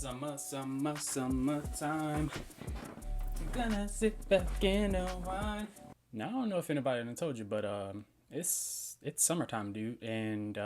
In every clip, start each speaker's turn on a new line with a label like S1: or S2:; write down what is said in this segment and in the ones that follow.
S1: Summertime. I'm gonna sit back in a wine. Now I don't know if anybody done told you, but it's summertime, dude, and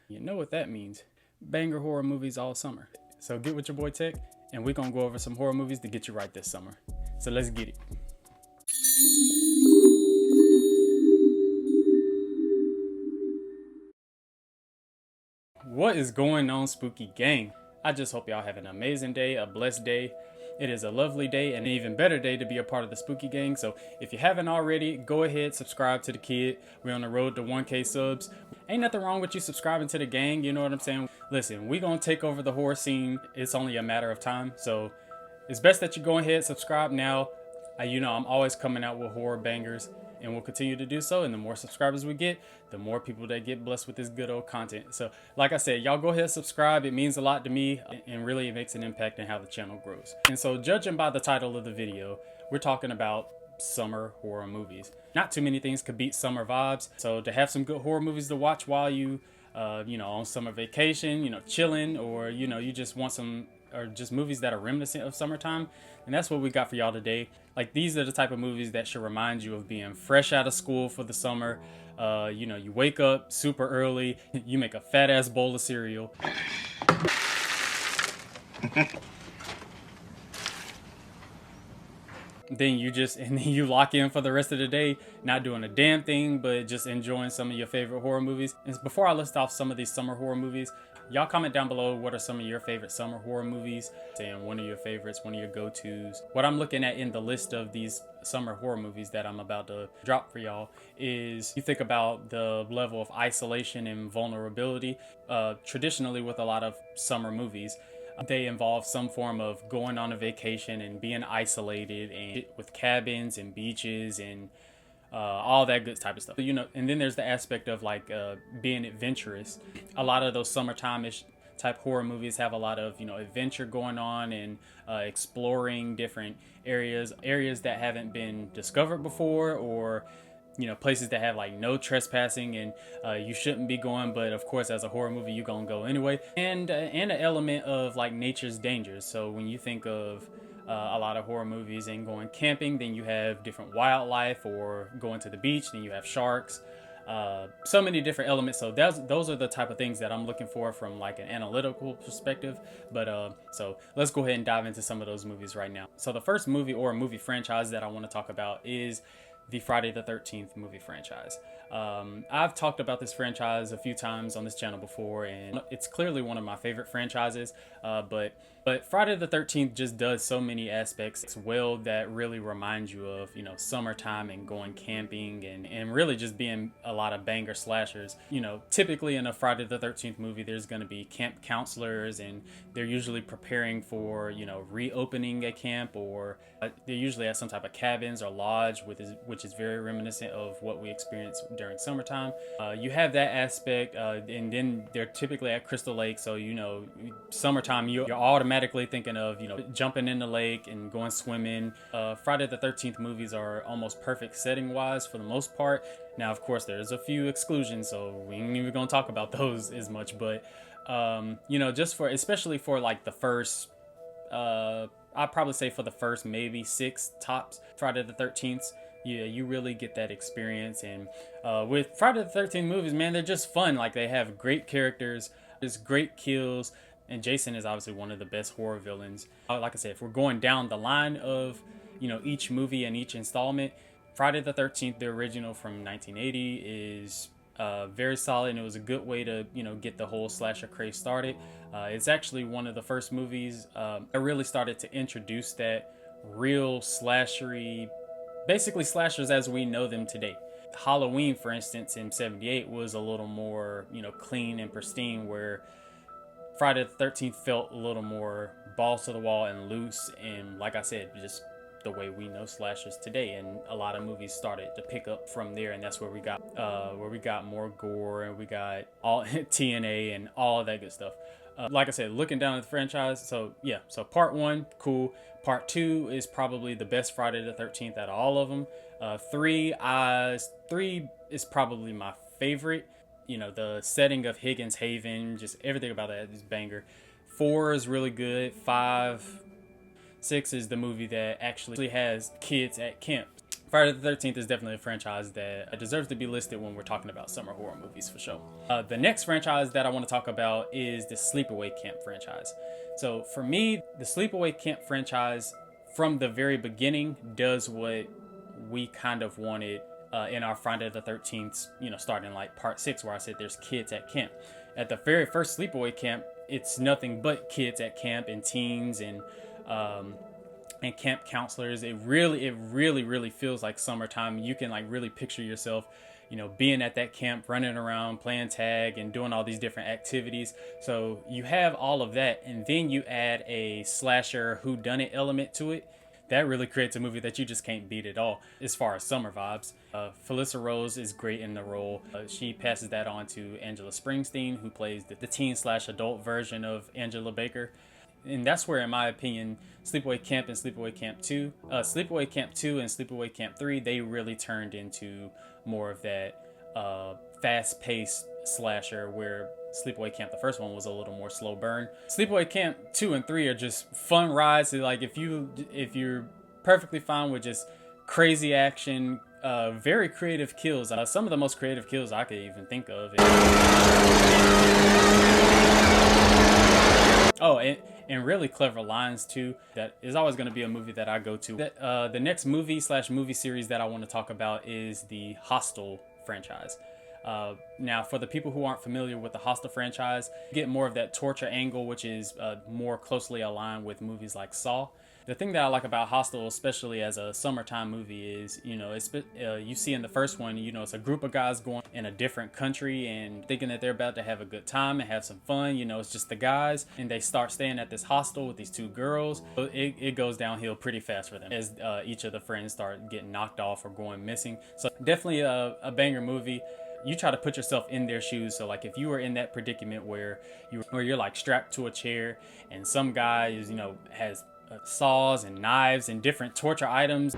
S1: you know what that means. Banger horror movies all summer. So get with your boy Tech, and we're gonna go over some horror movies to get you right this summer. So let's get it. What is going on, spooky gang? I just hope y'all have an amazing day, a blessed day. It is a lovely day and an even better day to be a part of the spooky gang. So if you haven't already, go ahead, subscribe to the kid. We're on the road to 1K subs. Ain't nothing wrong with you subscribing to the gang, you know what I'm saying? Listen, we gonna take over the horror scene. It's only a matter of time. So it's best that you go ahead, subscribe now. I'm always coming out with horror bangers, and we'll continue to do so. And the more subscribers we get, the more people that get blessed with this good old content. So like I said, y'all go ahead, subscribe. It means a lot to me, and really it makes an impact in how the channel grows. And so judging by the title of the video, we're talking about summer horror movies. Not too many things could beat summer vibes. So to have some good horror movies to watch while you on summer vacation, chilling, or you just want some, or just movies that are reminiscent of summertime, and that's what we got for y'all today. Like, these are the type of movies that should remind you of being fresh out of school for the summer. You wake up super early, you make a fat ass bowl of cereal. Then you lock in for the rest of the day, not doing a damn thing, but just enjoying some of your favorite horror movies. And before I list off some of these summer horror movies, y'all comment down below what are some of your favorite summer horror movies, saying one of your favorites, one of your go-tos. What I'm looking at in the list of these summer horror movies that I'm about to drop for y'all is, you think about the level of isolation and vulnerability. Traditionally with a lot of summer movies, they involve some form of going on a vacation and being isolated, and with cabins and beaches and all that good type of stuff. And then there's the aspect of like being adventurous. A lot of those summertime-ish type horror movies have a lot of adventure going on, and exploring different areas that haven't been discovered before, or places that have like no trespassing, and you shouldn't be going, but of course as a horror movie you gonna go anyway, and an element of like nature's dangers. So when you think of a lot of horror movies and going camping, then you have different wildlife, or going to the beach, then you have sharks, so many different elements. So those are the type of things that I'm looking for from like an analytical perspective. But so let's go ahead and dive into some of those movies right now. So the first movie or movie franchise that I want to talk about is the Friday the 13th movie franchise. I've talked about this franchise a few times on this channel before, and it's clearly one of my favorite franchises. But Friday the 13th just does so many aspects well that really remind you of summertime and going camping, and really just being a lot of banger slashers. Typically in a Friday the 13th movie, there's going to be camp counselors, and they're usually preparing for reopening a camp, or they're usually at some type of cabins or lodge, which is very reminiscent of what we experience during summertime. You have that aspect, and then they're typically at Crystal Lake, so summertime you're automatically thinking of jumping in the lake and going swimming. Friday the 13th movies are almost perfect setting wise for the most part. Now of course there's a few exclusions, so we ain't even gonna talk about those as much, but especially for like the first I'd probably say for the first maybe 6 tops Friday the 13th, yeah, you really get that experience. And with Friday the 13th movies, man, they're just fun. Like, they have great characters, there's great kills, and Jason is obviously one of the best horror villains. Like I said, if we're going down the line of each movie and each installment, Friday the 13th, the original from 1980, is very solid, and it was a good way to get the whole slasher craze started. It's actually one of the first movies that really started to introduce that real slashery, basically slashers as we know them today. Halloween, for instance, in '78 was a little more clean and pristine, where Friday the 13th felt a little more balls to the wall and loose, and like I said, just the way we know slashers today. And a lot of movies started to pick up from there, and that's where we got more gore, and we got all TNA and all of that good stuff. Like I said, looking down at the franchise, so part 1, cool. Part 2 is probably the best Friday the 13th out of all of them. 3 is probably my favorite. The setting of Higgins Haven, just everything about that is banger. 4 is really good. 5, 6 is the movie that actually has kids at camp. Friday the 13th is definitely a franchise that deserves to be listed when we're talking about summer horror movies for sure. The next franchise that I want to talk about is the Sleepaway Camp franchise. So for me, the Sleepaway Camp franchise from the very beginning does what we kind of wanted in our Friday the 13th, starting like part 6 where I said there's kids at camp. At the very first Sleepaway Camp, it's nothing but kids at camp and teens and camp counselors. It really feels like summertime. You can like really picture yourself, being at that camp, running around, playing tag and doing all these different activities. So you have all of that, and then you add a slasher whodunit element to it. That really creates a movie that you just can't beat at all as far as summer vibes. Felissa Rose is great in the role. She passes that on to Angela Springsteen, who plays the teen/adult version of Angela Baker. And that's where, in my opinion, Sleepaway Camp and Sleepaway Camp 2, Sleepaway Camp 2 and Sleepaway Camp 3, they really turned into more of that fast-paced slasher, where Sleepaway Camp, the first one, was a little more slow burn. Sleepaway Camp 2 and 3 are just fun rides. Like if you're perfectly fine with just crazy action, very creative kills. Some of the most creative kills I could even think of. And really clever lines too. That is always going to be a movie that I go to. The next movie/movie series that I want to talk about is the Hostel franchise. Now, for the people who aren't familiar with the Hostel franchise, you get more of that torture angle, which is more closely aligned with movies like Saw. The thing that I like about Hostel, especially as a summertime movie, is, you see in the first one, it's a group of guys going in a different country and thinking that they're about to have a good time and have some fun. It's just the guys, and they start staying at this hostel with these 2 girls. It goes downhill pretty fast for them as each of the friends start getting knocked off or going missing. So definitely a banger movie. You try to put yourself in their shoes. So like if you were in that predicament where you're like strapped to a chair and some guy is, has saws and knives and different torture items.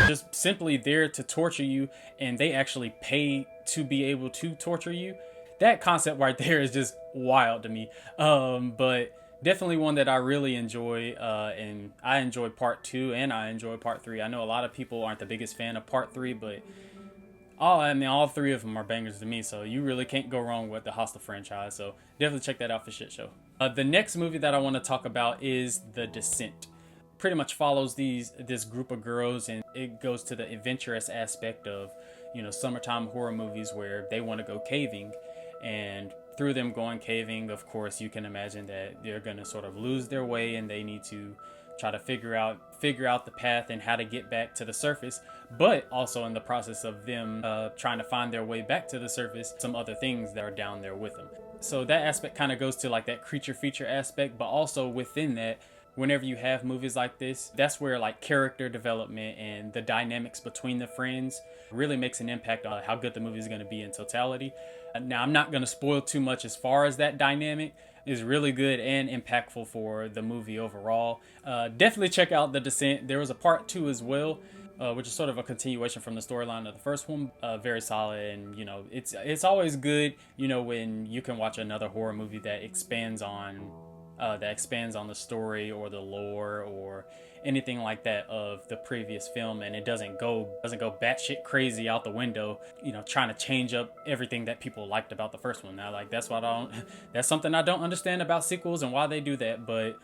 S1: Just simply there to torture you, and they actually pay to be able to torture you. That concept right there is just wild to me. But definitely one that I really enjoy, and I enjoyed part 2 and I enjoyed part 3. I know a lot of people aren't the biggest fan of part 3, but all 3 of them are bangers to me, so you really can't go wrong with the Hostel franchise. So definitely check that out for shit show. The next movie that I want to talk about is The Descent. Pretty much follows this group of girls, and it goes to the adventurous aspect of summertime horror movies where they want to go caving. And through them going caving, of course, you can imagine that they're going to sort of lose their way, and they need to try to figure out the path and how to get back to the surface. But also in the process of them trying to find their way back to the surface, some other things that are down there with them. So that aspect kind of goes to like that creature feature aspect, but also within that, whenever you have movies like this, that's where like character development and the dynamics between the friends really makes an impact on how good the movie is going to be in totality. Now, I'm not going to spoil too much as far as that dynamic is really good and impactful for the movie overall. Definitely check out The Descent. There was a part 2 as well, which is sort of a continuation from the storyline of the first one. Very solid, and it's always good when you can watch another horror movie that expands on the story or the lore or anything like that of the previous film, and it doesn't go batshit crazy out the window, trying to change up everything that people liked about the first one. Now, like that's something I don't understand about sequels and why they do that, but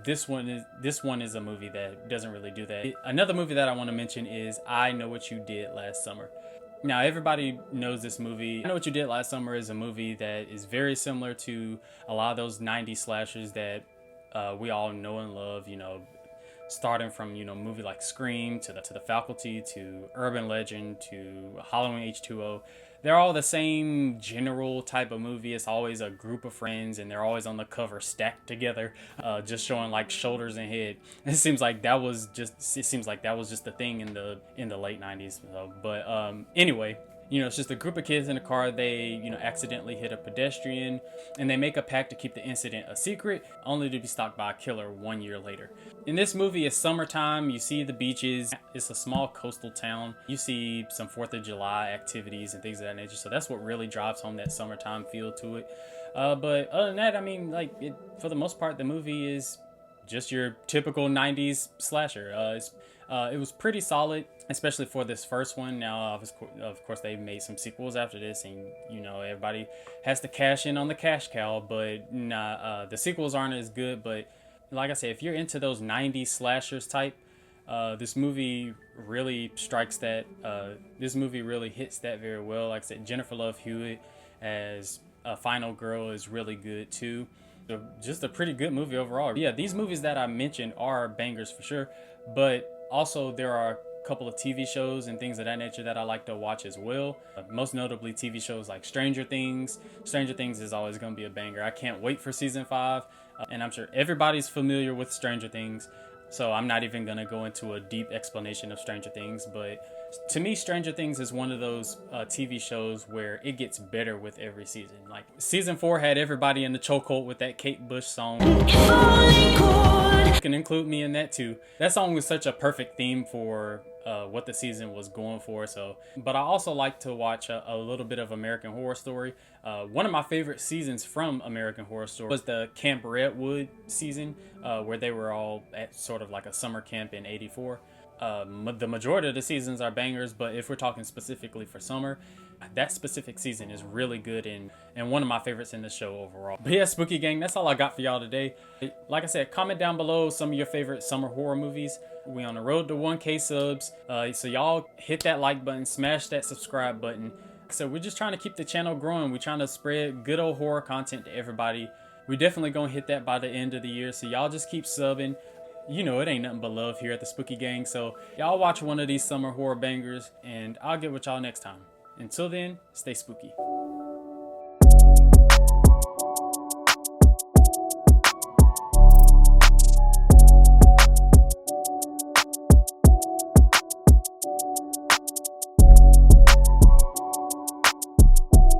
S1: this one is a movie that doesn't really do that. Another movie that I want to mention is I Know What You Did Last Summer. Now, everybody knows this movie. I Know What You Did Last Summer is a movie that is very similar to a lot of those 90s slashers that we all know and love, starting from, movie like Scream to the Faculty to Urban Legend to Halloween H2O. They're all the same general type of movie. It's always a group of friends, and they're always on the cover stacked together, just showing like shoulders and head. It seems like that was just the thing in the late 90s. But anyway, It's just a group of kids in a car. They, accidentally hit a pedestrian, and they make a pact to keep the incident a secret, only to be stalked by a killer 1 year later. In this movie, it's summertime. You see the beaches. It's a small coastal town. You see some 4th of July activities and things of that nature. So that's what really drives home that summertime feel to it. But other than that, I mean, for the most part, the movie is just your typical 90s slasher. It was pretty solid, especially for this first one. Now, of course, they made some sequels after this, and everybody has to cash in on the cash cow. But the sequels aren't as good. But like I said, if you're into those 90s slashers type, this movie really strikes that. This movie really hits that very well. Like I said, Jennifer Love Hewitt as a final girl is really good too. Just a pretty good movie overall. Yeah, these movies that I mentioned are bangers for sure, but also there are a couple of TV shows and things of that nature that I like to watch as well. Most notably TV shows like Stranger Things. Stranger Things is always going to be a banger. I can't wait for season 5, and I'm sure everybody's familiar with Stranger Things, so I'm not even going to go into a deep explanation of Stranger Things. But to me, Stranger Things is one of those TV shows where it gets better with every season. Like season 4 had everybody in the chokehold with that Kate Bush song. You can include me in that too. That song was such a perfect theme for what the season was going for. But I also like to watch a little bit of American Horror Story. One of my favorite seasons from American Horror Story was the Camp Redwood season, where they were all at sort of like a summer camp in '84. The majority of the seasons are bangers, but if we're talking specifically for summer, that specific season is really good and one of my favorites in the show overall. But yeah, Spooky Gang, that's all I got for y'all today. Like I said, comment down below some of your favorite summer horror movies. We on the road to 1K subs, so y'all hit that like button, smash that subscribe button. So we're just trying to keep the channel growing. We're trying to spread good old horror content to everybody. We definitely gonna hit that by the end of the year, so y'all just keep subbing. It ain't nothing but love here at the Spooky Gang, so y'all watch one of these summer horror bangers, and I'll get with y'all next time. Until then, stay spooky.